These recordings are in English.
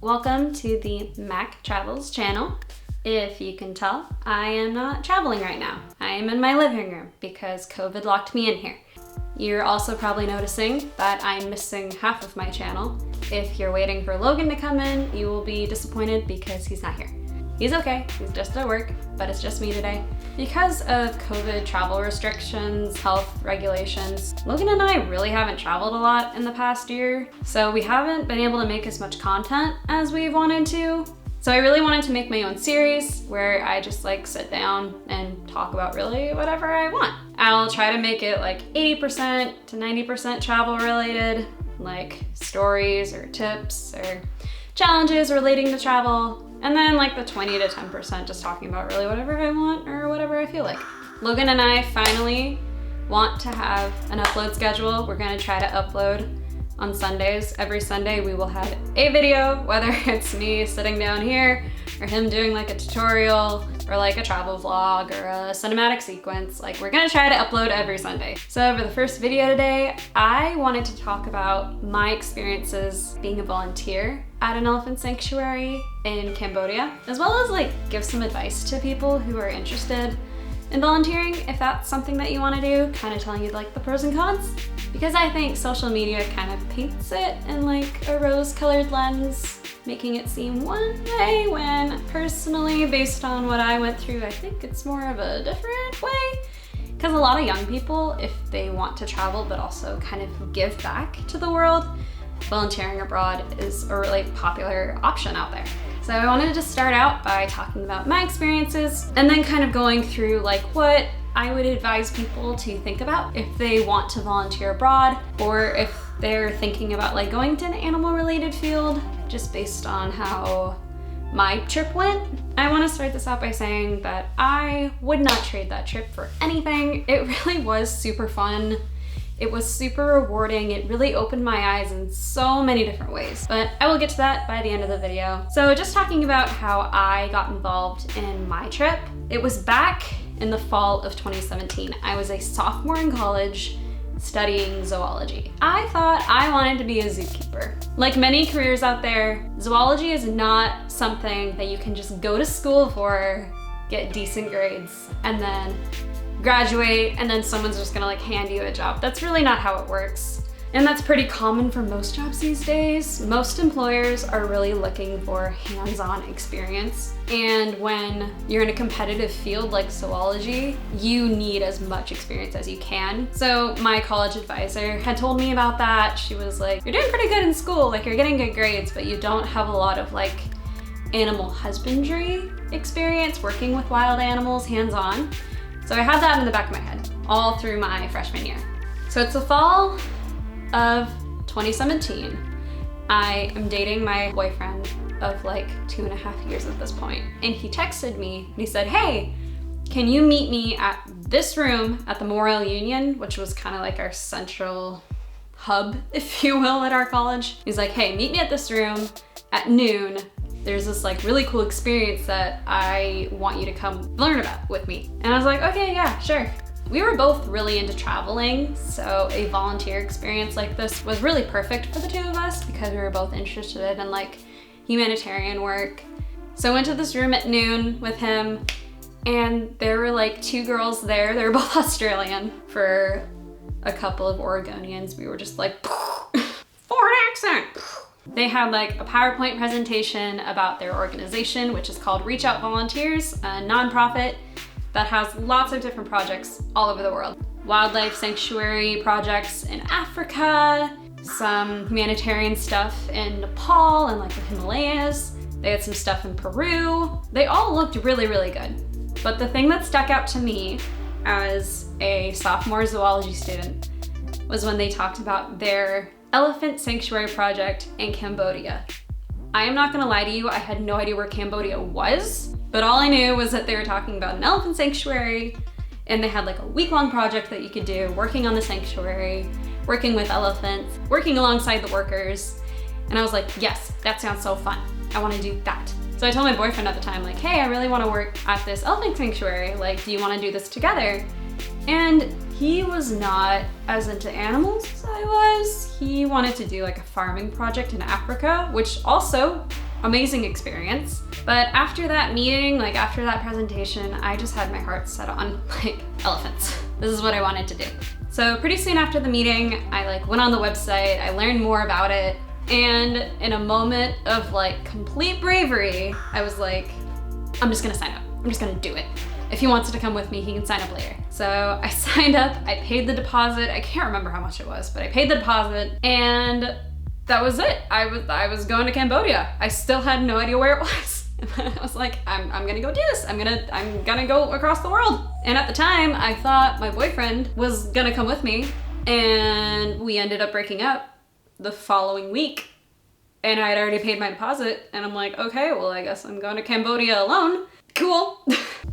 Welcome to the Mac Travels channel. If you can tell, I am not traveling right now. I am in my living room because COVID locked me in here. You're also probably noticing that I'm missing half of my channel. If you're waiting for Logan to come in, you will be disappointed because he's not here. He's okay, he's just at work, but it's just me today. Because of COVID travel restrictions, health regulations, Logan and I really haven't traveled a lot in the past year, so we haven't been able to make as much content as we've wanted to. So I really wanted to make my own series where I just sit down and talk about really whatever I want. I'll try to make it 80% to 90% travel related, like stories or tips or challenges relating to travel. And then the 20 to 10% just talking about really whatever I want or whatever I feel like. Logan and I finally want to have an upload schedule. We're gonna try to upload on Sundays. Every Sunday we will have a video, whether it's me sitting down here or him doing a tutorial or a travel vlog or a cinematic sequence. We're gonna try to upload every Sunday. So for the first video today, I wanted to talk about my experiences being a volunteer at an elephant sanctuary in Cambodia, as well as give some advice to people who are interested in volunteering, if that's something that you want to do, kind of telling you the pros and cons. Because I think social media kind of paints it in a rose-colored lens, making it seem one way when personally, based on what I went through, I think it's more of a different way. Because a lot of young people, if they want to travel but also kind of give back to the world, volunteering abroad is a really popular option out there. So I wanted to start out by talking about my experiences and then kind of going through what I would advise people to think about if they want to volunteer abroad or if they're thinking about going to an animal related field, just based on how my trip went. I want to start this out by saying that I would not trade that trip for anything. It really was super fun. It was super rewarding. It really opened my eyes in so many different ways, but I will get to that by the end of the video. So just talking about how I got involved in my trip, it was back in the fall of 2017. I was a sophomore in college studying zoology. I thought I wanted to be a zookeeper. Like many careers out there, zoology is not something that you can just go to school for, get decent grades, and then graduate, and then someone's just gonna hand you a job. That's really not how it works. And that's pretty common for most jobs these days. Most employers are really looking for hands-on experience. And when you're in a competitive field like zoology, you need as much experience as you can. So my college advisor had told me about that. She was like, you're doing pretty good in school, you're getting good grades, but you don't have a lot of animal husbandry experience, working with wild animals hands-on. So I had that in the back of my head all through my freshman year. So it's the fall of 2017. I am dating my boyfriend of 2.5 years at this point. And he texted me and he said, hey, can you meet me at this room at the Memorial Union, which was kind of our central hub, if you will, at our college. He's like, hey, meet me at this room at noon. There's this really cool experience that I want you to come learn about with me. And I was like, okay, yeah, sure. We were both really into traveling, so a volunteer experience like this was really perfect for the two of us because we were both interested in humanitarian work. So I went to this room at noon with him, and there were two girls there. They were both Australian. For a couple of Oregonians, we were just foreign accent. They had a PowerPoint presentation about their organization, which is called Reach Out Volunteers, a nonprofit that has lots of different projects all over the world. Wildlife sanctuary projects in Africa, some humanitarian stuff in Nepal and the Himalayas. They had some stuff in Peru. They all looked really, really good. But the thing that stuck out to me as a sophomore zoology student was when they talked about their elephant sanctuary project in Cambodia. I am not gonna lie to you, I had no idea where Cambodia was, but all I knew was that they were talking about an elephant sanctuary, and they had a week-long project that you could do, working on the sanctuary, working with elephants, working alongside the workers. And I was like, yes, that sounds so fun. I wanna do that. So I told my boyfriend at the time, hey, I really wanna work at this elephant sanctuary. Do you wanna do this together? And he was not as into animals as I was. He wanted to do like a farming project in Africa, which also amazing experience. But after that meeting, like after that presentation, I just had my heart set on like elephants. This is what I wanted to do. So pretty soon after the meeting, I like went on the website, I learned more about it, and in a moment of like complete bravery, I was like, I'm just gonna sign up. I'm just gonna do it. If he wants to come with me, he can sign up later. So I signed up, I paid the deposit. I can't remember how much it was, but I paid the deposit, and that was it. I was going to Cambodia. I still had no idea where it was. I was like, I'm gonna go do this. I'm gonna go across the world. And at the time, I thought my boyfriend was gonna come with me, and we ended up breaking up the following week. And I had already paid my deposit, and I'm like, okay, well, I guess I'm going to Cambodia alone. Cool.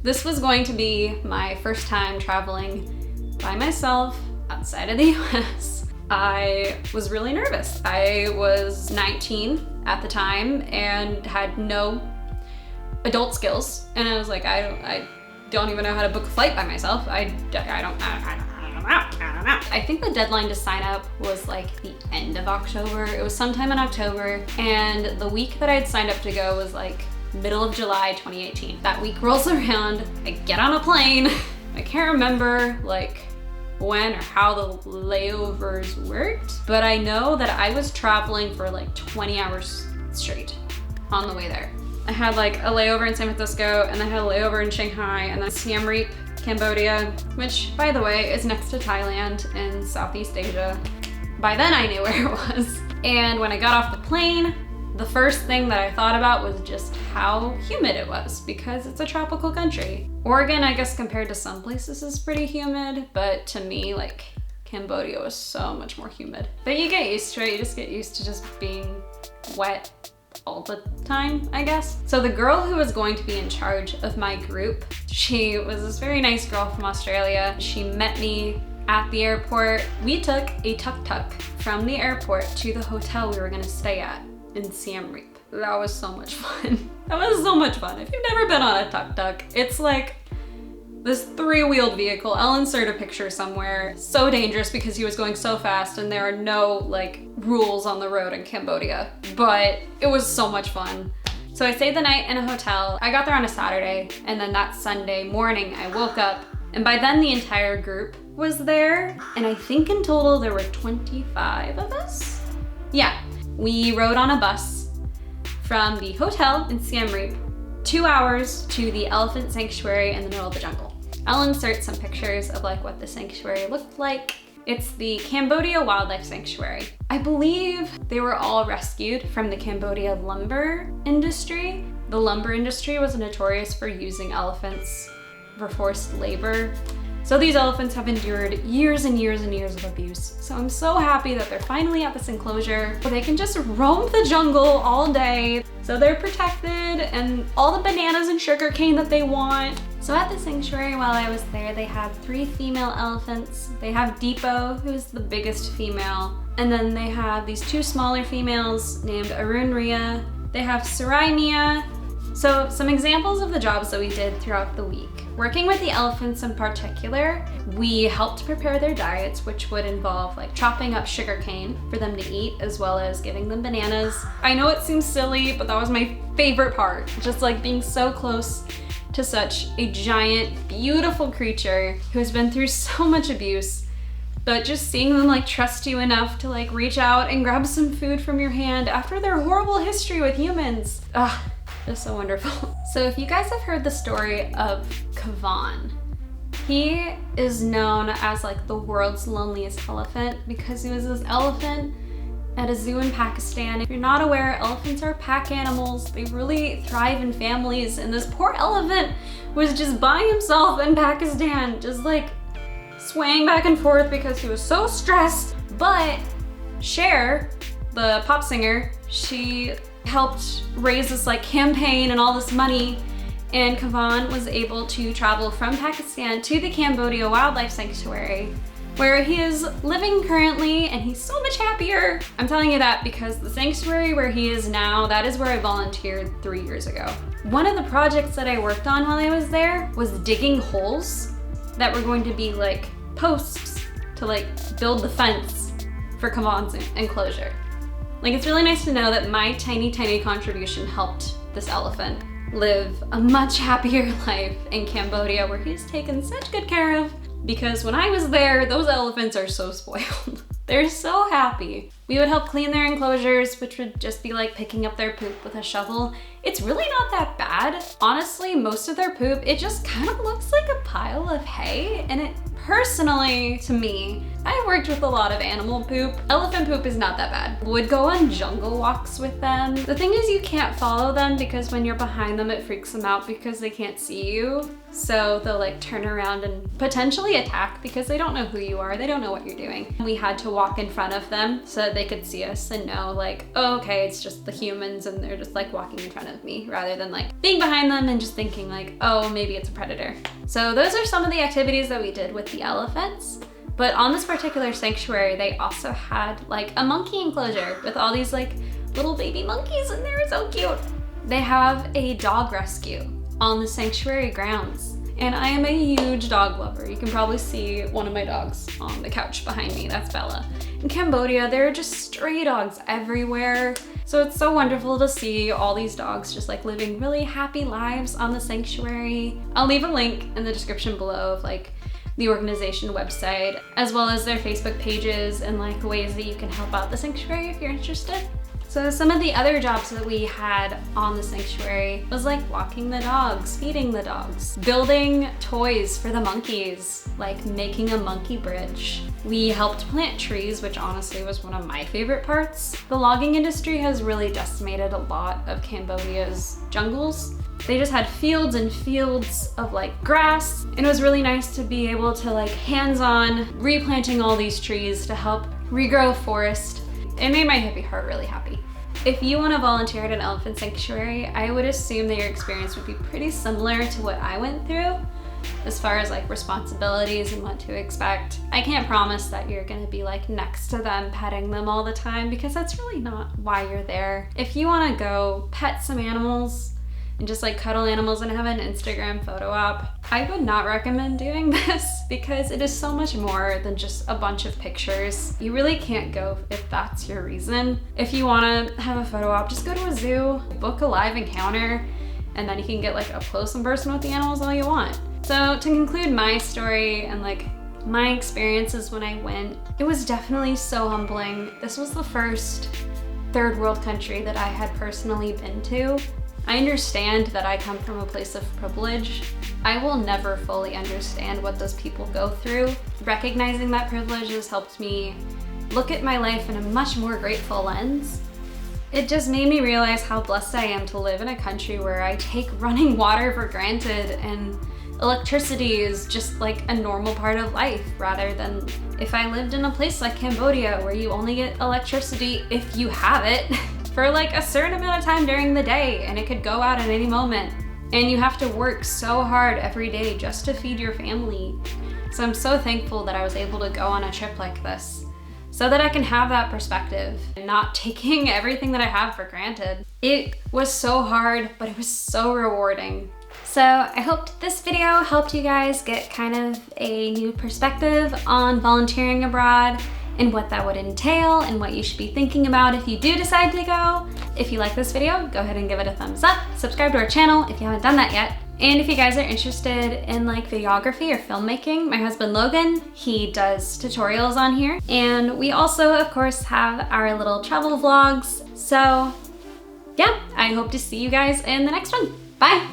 This was going to be my first time traveling by myself outside of the US. I was really nervous. I was 19 at the time and had no adult skills. And I was like, I don't even know how to book a flight by myself. I don't know. I think the deadline to sign up was like the end of October. It was sometime in October, and the week that I had signed up to go was like middle of July 2018. That week rolls around, I get on a plane. I can't remember like when or how the layovers worked, but I know that I was traveling for like 20 hours straight on the way there. I had like a layover in San Francisco, and then I had a layover in Shanghai, and then Siem Reap, Cambodia, which by the way is next to Thailand in Southeast Asia. By then I knew where it was. And when I got off the plane, the first thing that I thought about was just how humid it was, because it's a tropical country. Oregon, I guess compared to some places, is pretty humid, but to me, like, Cambodia was so much more humid. But you get used to it, you just get used to just being wet all the time, I guess. So the girl who was going to be in charge of my group, she was this very nice girl from Australia. She met me at the airport. We took a tuk-tuk from the airport to the hotel we were gonna stay at in Siem Reap. That was so much fun. That was so much fun. If you've never been on a tuk-tuk, it's like this 3-wheeled vehicle. I'll insert a picture somewhere. So dangerous because he was going so fast, and there are no like rules on the road in Cambodia, but it was so much fun. So I stayed the night in a hotel. I got there on a Saturday, and then that Sunday morning I woke up, and by then the entire group was there, and I think in total there were 25 of us. Yeah. We rode on a bus from the hotel in Siem Reap 2 hours to the elephant sanctuary in the middle of the jungle. I'll insert some pictures of like what the sanctuary looked like. It's the Cambodia Wildlife Sanctuary. I believe they were all rescued from the Cambodia lumber industry. The lumber industry was notorious for using elephants for forced labor. So these elephants have endured years and years and years of abuse. So I'm so happy that they're finally at this enclosure where they can just roam the jungle all day. So they're protected, and all the bananas and sugar cane that they want. So at the sanctuary while I was there, they have 3 female elephants. They have Depot, who's the biggest female. And then they have these 2 smaller females named Arun Ria. They have Sarai Mia. So some examples of the jobs that we did throughout the week. Working with the elephants in particular, we helped prepare their diets, which would involve like chopping up sugar cane for them to eat, as well as giving them bananas. I know it seems silly, but that was my favorite part. Just like being so close to such a giant, beautiful creature who has been through so much abuse, but just seeing them like trust you enough to like reach out and grab some food from your hand after their horrible history with humans. Just so wonderful. So if you guys have heard the story of Kavan, he is known as like the world's loneliest elephant because he was this elephant at a zoo in Pakistan. If you're not aware, elephants are pack animals. They really thrive in families, and this poor elephant was just by himself in Pakistan, just like swaying back and forth because he was so stressed. But Cher, the pop singer, she helped raise this like campaign and all this money, and Kavan was able to travel from Pakistan to the Cambodia Wildlife Sanctuary, where he is living currently, and he's so much happier. I'm telling you that because the sanctuary where he is now, that is where I volunteered 3 years ago. One of the projects that I worked on while I was there was digging holes that were going to be like posts to like build the fence for Kavan's enclosure. Like, it's really nice to know that my tiny, tiny contribution helped this elephant live a much happier life in Cambodia, where he's taken such good care of. Because when I was there, those elephants are so spoiled. They're so happy. We would help clean their enclosures, which would just be like picking up their poop with a shovel. It's really not that bad. Honestly, most of their poop, it just kind of looks like a pile of hay. And it personally, to me, I worked with a lot of animal poop. Elephant poop is not that bad. Would go on jungle walks with them. The thing is, you can't follow them because when you're behind them, it freaks them out because they can't see you. So they'll like turn around and potentially attack because they don't know who you are. They don't know what you're doing. We had to walk in front of them so that they could see us and know like, oh, okay, it's just the humans and they're just like walking in front of me, rather than like being behind them and just thinking like, oh, maybe it's a predator. So those are some of the activities that we did with the elephants. But on this particular sanctuary, they also had like a monkey enclosure with all these like little baby monkeys in there. So cute. They have a dog rescue on the sanctuary grounds. And I am a huge dog lover. You can probably see one of my dogs on the couch behind me. That's Bella. In Cambodia, there are just stray dogs everywhere. So it's so wonderful to see all these dogs just like living really happy lives on the sanctuary. I'll leave a link in the description below of like the organization website, as well as their Facebook pages and like ways that you can help out the sanctuary if you're interested. So some of the other jobs that we had on the sanctuary was like walking the dogs, feeding the dogs, building toys for the monkeys, like making a monkey bridge. We helped plant trees, which honestly was one of my favorite parts. The logging industry has really decimated a lot of Cambodia's jungles. They just had fields and fields of like grass, and it was really nice to be able to like hands-on replanting all these trees to help regrow forest. It made my hippie heart really happy. If you want to volunteer at an elephant sanctuary, I would assume that your experience would be pretty similar to what I went through as far as like responsibilities and what to expect. I can't promise that you're gonna be like next to them petting them all the time, because that's really not why you're there. If you want to go pet some animals and just like cuddle animals and have an Instagram photo op, I would not recommend doing this because it is so much more than just a bunch of pictures. You really can't go if that's your reason. If you want to have a photo op, just go to a zoo, book a live encounter, and then you can get like up close and personal with the animals all you want. So to conclude my story and like my experiences when I went, it was definitely so humbling. This was the first third world country that I had personally been to. I understand that I come from a place of privilege. I will never fully understand what those people go through. Recognizing that privilege has helped me look at my life in a much more grateful lens. It just made me realize how blessed I am to live in a country where I take running water for granted and electricity is just like a normal part of life, rather than if I lived in a place like Cambodia where you only get electricity if you have it for like a certain amount of time during the day, and it could go out at any moment. And you have to work so hard every day just to feed your family. So I'm so thankful that I was able to go on a trip like this so that I can have that perspective and not taking everything that I have for granted. It was so hard, but it was so rewarding. So I hope this video helped you guys get kind of a new perspective on volunteering abroad and what that would entail and what you should be thinking about if you do decide to go. If you like this video, go ahead and give it a thumbs up. Subscribe to our channel if you haven't done that yet. And if you guys are interested in like videography or filmmaking, my husband Logan, he does tutorials on here. And we also, of course, have our little travel vlogs. So yeah, I hope to see you guys in the next one. Bye.